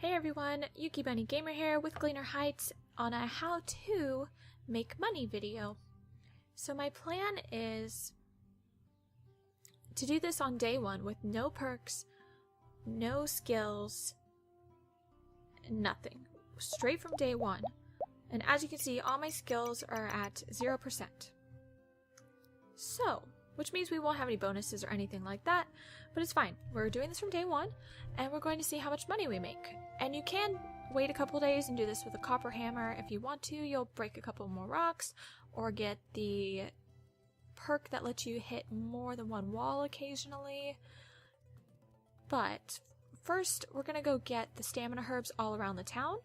Hey everyone, Yuki Bunny Gamer here with Gleaner Heights on a how to make money video. So my plan is to do this on day one with no perks, no skills, nothing. Straight from day one. And as you can see, all my skills are at 0%. So, which means we won't have any bonuses or anything like that, but it's fine. We're doing this from day one, and we're going to see how much money we make. And you can wait a couple days and do this with a copper hammer if you want to. You'll break a couple more rocks, or get the perk that lets you hit more than one wall occasionally. But first, we're going to go get the stamina herbs all around the town.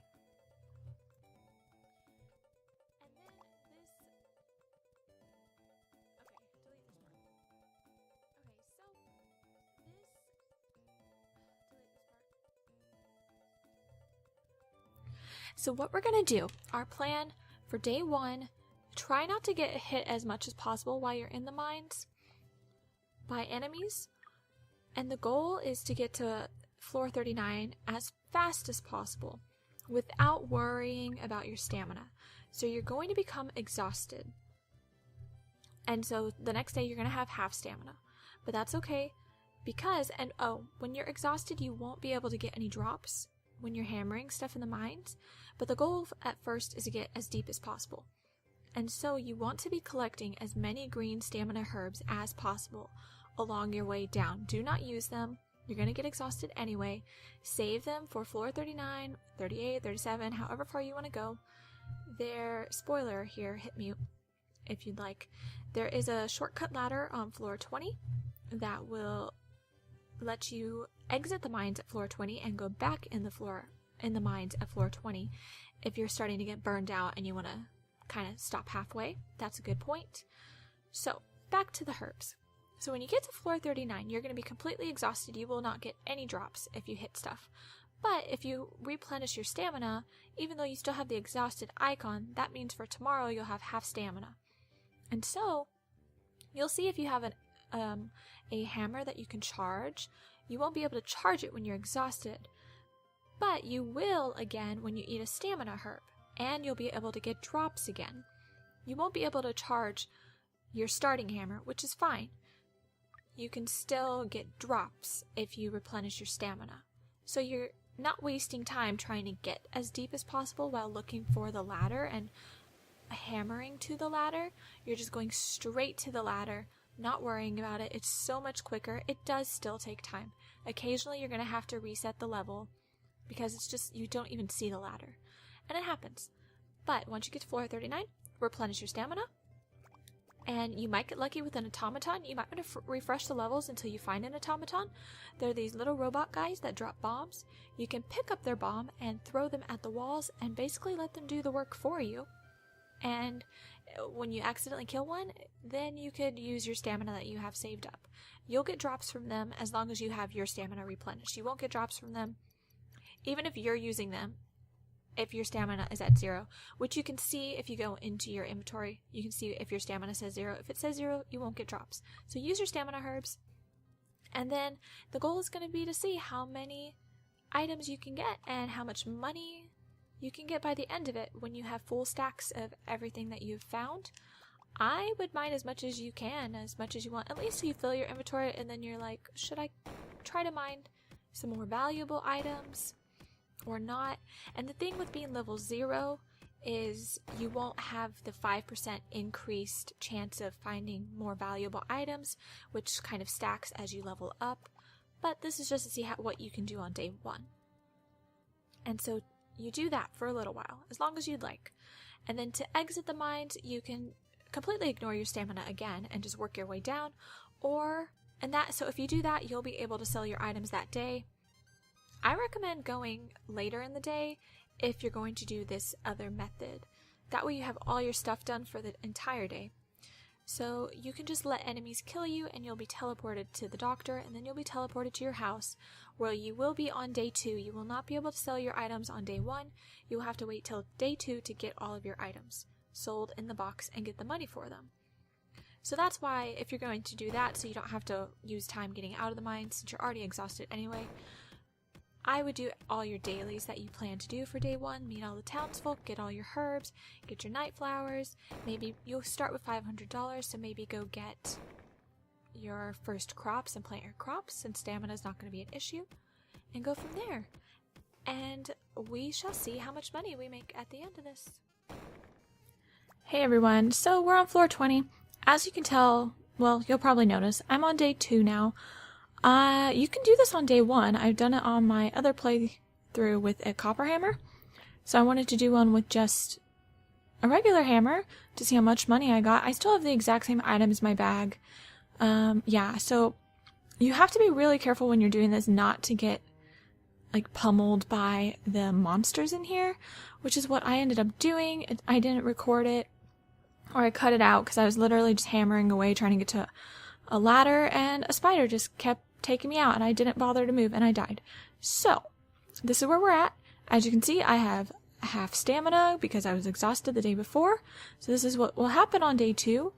So what we're going to do, our plan for day one, try not to get hit as much as possible while you're in the mines by enemies. And the goal is to get to floor 39 as fast as possible without worrying about your stamina. So you're going to become exhausted. And so the next day you're going to have half stamina. But that's okay because, when you're exhausted you won't be able to get any drops when you're hammering stuff in the mines, but the goal at first is to get as deep as possible. And so you want to be collecting as many green stamina herbs as possible along your way down. Do not use them. You're going to get exhausted anyway. Save them for floor 39, 38, 37, however far you want to go. Spoiler here, hit mute if you'd like. There is a shortcut ladder on floor 20 that will let you exit the mines at floor 20 and go back in the mines at floor 20 if you're starting to get burned out and you want to kind of stop halfway. That's a good point. So back to the herbs. So when you get to floor 39, you're going to be completely exhausted. You will not get any drops if you hit stuff. But if you replenish your stamina, even though you still have the exhausted icon, that means for tomorrow you'll have half stamina. And so you'll see if you have a hammer that you can charge. You won't be able to charge it when you're exhausted, but you will again when you eat a stamina herb, and you'll be able to get drops again. You won't be able to charge your starting hammer, which is fine. You can still get drops if you replenish your stamina. So you're not wasting time trying to get as deep as possible while looking for the ladder and hammering to the ladder. You're just going straight to the ladder, not worrying about it. It's so much quicker. It does still take time. Occasionally you're going to have to reset the level because it's just you don't even see the ladder. And it happens. But once you get to floor 39, replenish your stamina. And you might get lucky with an automaton. You might want to refresh the levels until you find an automaton. They're these little robot guys that drop bombs. You can pick up their bomb and throw them at the walls and basically let them do the work for you. And when you accidentally kill one, then you could use your stamina that you have saved up. You'll get drops from them as long as you have your stamina replenished. You won't get drops from them even if you're using them if your stamina is at 0, which you can see if you go into your inventory. You can see if your stamina says 0. If it says 0, you won't get drops. So use your stamina herbs, and then the goal is going to be to see how many items you can get and how much money you can get by the end of it when you have full stacks of everything that you've found. I would mine as much as you can, as much as you want, at least so you fill your inventory, and then you're like, should I try to mine some more valuable items or not? And the thing with being level 0 is you won't have the 5% increased chance of finding more valuable items, which kind of stacks as you level up. But this is just to see what you can do on day 1. And so you do that for a little while, as long as you'd like. And then to exit the mines, you can completely ignore your stamina again and just work your way down. So if you do that, you'll be able to sell your items that day. I recommend going later in the day if you're going to do this other method. That way you have all your stuff done for the entire day. So you can just let enemies kill you and you'll be teleported to the doctor, and then you'll be teleported to your house where you will be on day 2. You will not be able to sell your items on day 1. You'll have to wait till day 2 to get all of your items sold in the box and get the money for them. So that's why if you're going to do that, so you don't have to use time getting out of the mine since you're already exhausted anyway, I would do all your dailies that you plan to do for day 1, meet all the townsfolk, get all your herbs, get your night flowers. Maybe you'll start with $500, so maybe go get your first crops and plant your crops, since stamina is not going to be an issue, and go from there. And we shall see how much money we make at the end of this. Hey everyone, so we're on floor 20. As you can tell, well, you'll probably notice, I'm on day 2 now. You can do this on day 1. I've done it on my other playthrough with a copper hammer. So I wanted to do one with just a regular hammer to see how much money I got. I still have the exact same items in my bag. Yeah, so you have to be really careful when you're doing this not to get like pummeled by the monsters in here, which is what I ended up doing. I didn't record it, or I cut it out because I was literally just hammering away trying to get to a ladder, and a spider just kept taking me out, and I didn't bother to move, and I died. So, this is where we're at. As you can see, I have half stamina because I was exhausted the day before. So this is what will happen on day 2,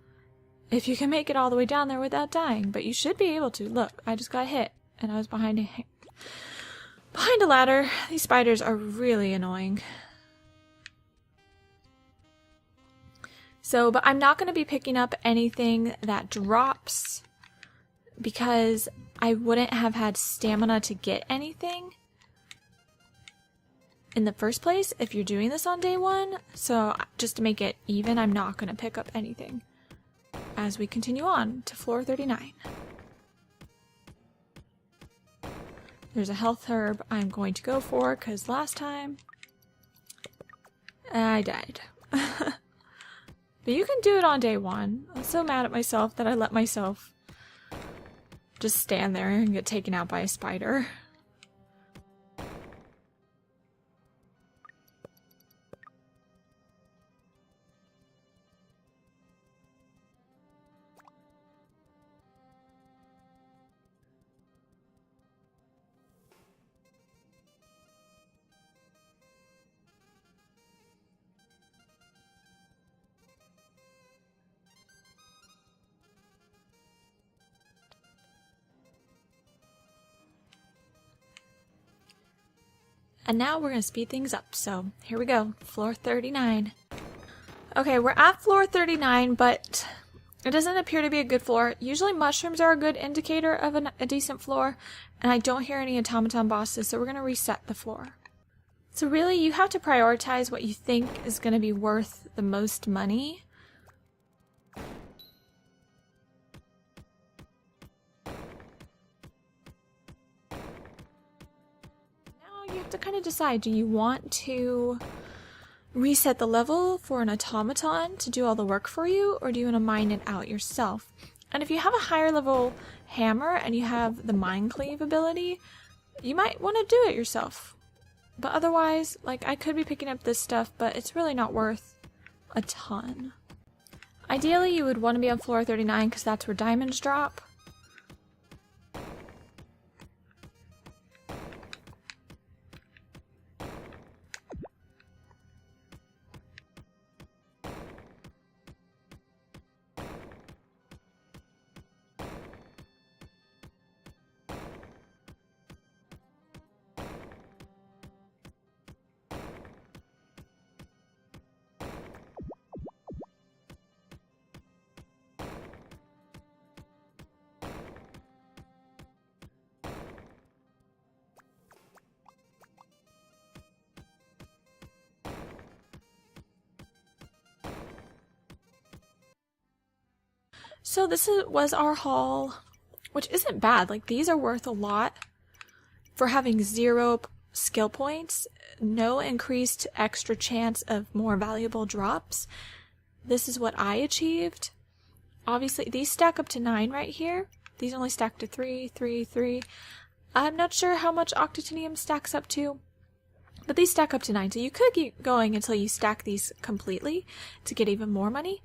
if you can make it all the way down there without dying. But you should be able to. Look, I just got hit, and I was behind a ladder. These spiders are really annoying. So, but I'm not going to be picking up anything that drops because I wouldn't have had stamina to get anything in the first place if you're doing this on day 1. So just to make it even, I'm not going to pick up anything as we continue on to floor 39. There's a health herb I'm going to go for because last time I died. But you can do it on day 1. I'm so mad at myself that I let myself just stand there and get taken out by a spider. And now we're going to speed things up, so here we go, floor 39. Okay, we're at floor 39, but it doesn't appear to be a good floor. Usually mushrooms are a good indicator of a decent floor, and I don't hear any automaton bosses, so we're going to reset the floor. So really, you have to prioritize what you think is going to be worth the most money. You have to kind of decide, do you want to reset the level for an automaton to do all the work for you, or do you want to mine it out yourself? And if you have a higher level hammer and you have the mine cleave ability, you might want to do it yourself. But otherwise, like, I could be picking up this stuff, but it's really not worth a ton. Ideally, you would want to be on floor 39 because that's where diamonds drop. So this was our haul, which isn't bad. Like, these are worth a lot for having 0 skill points, no increased extra chance of more valuable drops. This is what I achieved. Obviously, these stack up to 9 right here. These only stack to 3, 3, 3. I'm not sure how much octitinium stacks up to, but these stack up to 9. So you could keep going until you stack these completely to get even more money.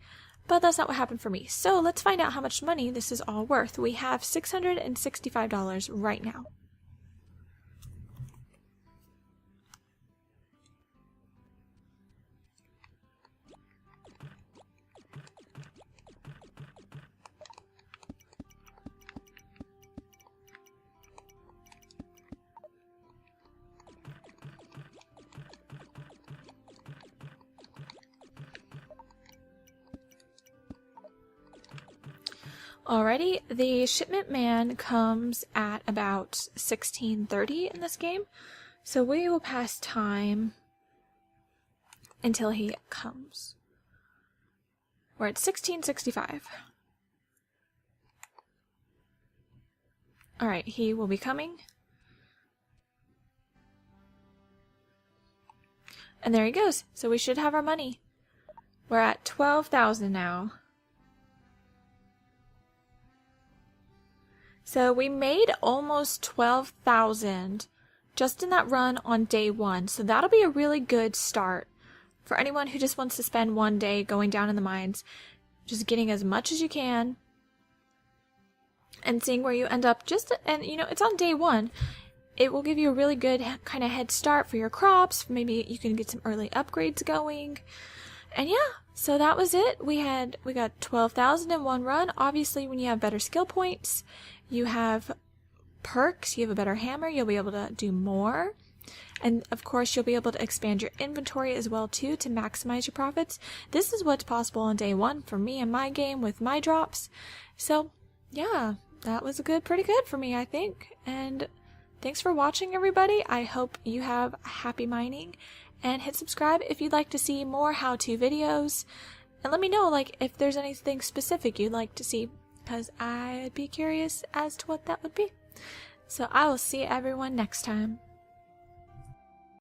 But that's not what happened for me. So let's find out how much money this is all worth. We have $665 right now. Alrighty, the shipment man comes at about 16:30 in this game, so we will pass time until he comes. We're at 16:65. Alright, he will be coming. And there he goes. So we should have our money. We're at 12,000 now. So we made almost 12,000 just in that run on day 1. So that'll be a really good start for anyone who just wants to spend one day going down in the mines, just getting as much as you can and seeing where you end up. And you know, it's on day 1. It will give you a really good kind of head start for your crops. Maybe you can get some early upgrades going. And yeah, so that was it. We got 12,000 in one run. Obviously, when you have better skill points, you have perks, you have a better hammer, you'll be able to do more. And of course, you'll be able to expand your inventory as well too to maximize your profits. This is what's possible on day 1 for me in my game with my drops. So yeah, that was pretty good for me, I think. And thanks for watching, everybody. I hope you have happy mining, and hit subscribe if you'd like to see more how-to videos. And let me know, like, if there's anything specific you'd like to see, because I'd be curious as to what that would be. So I will see everyone next time.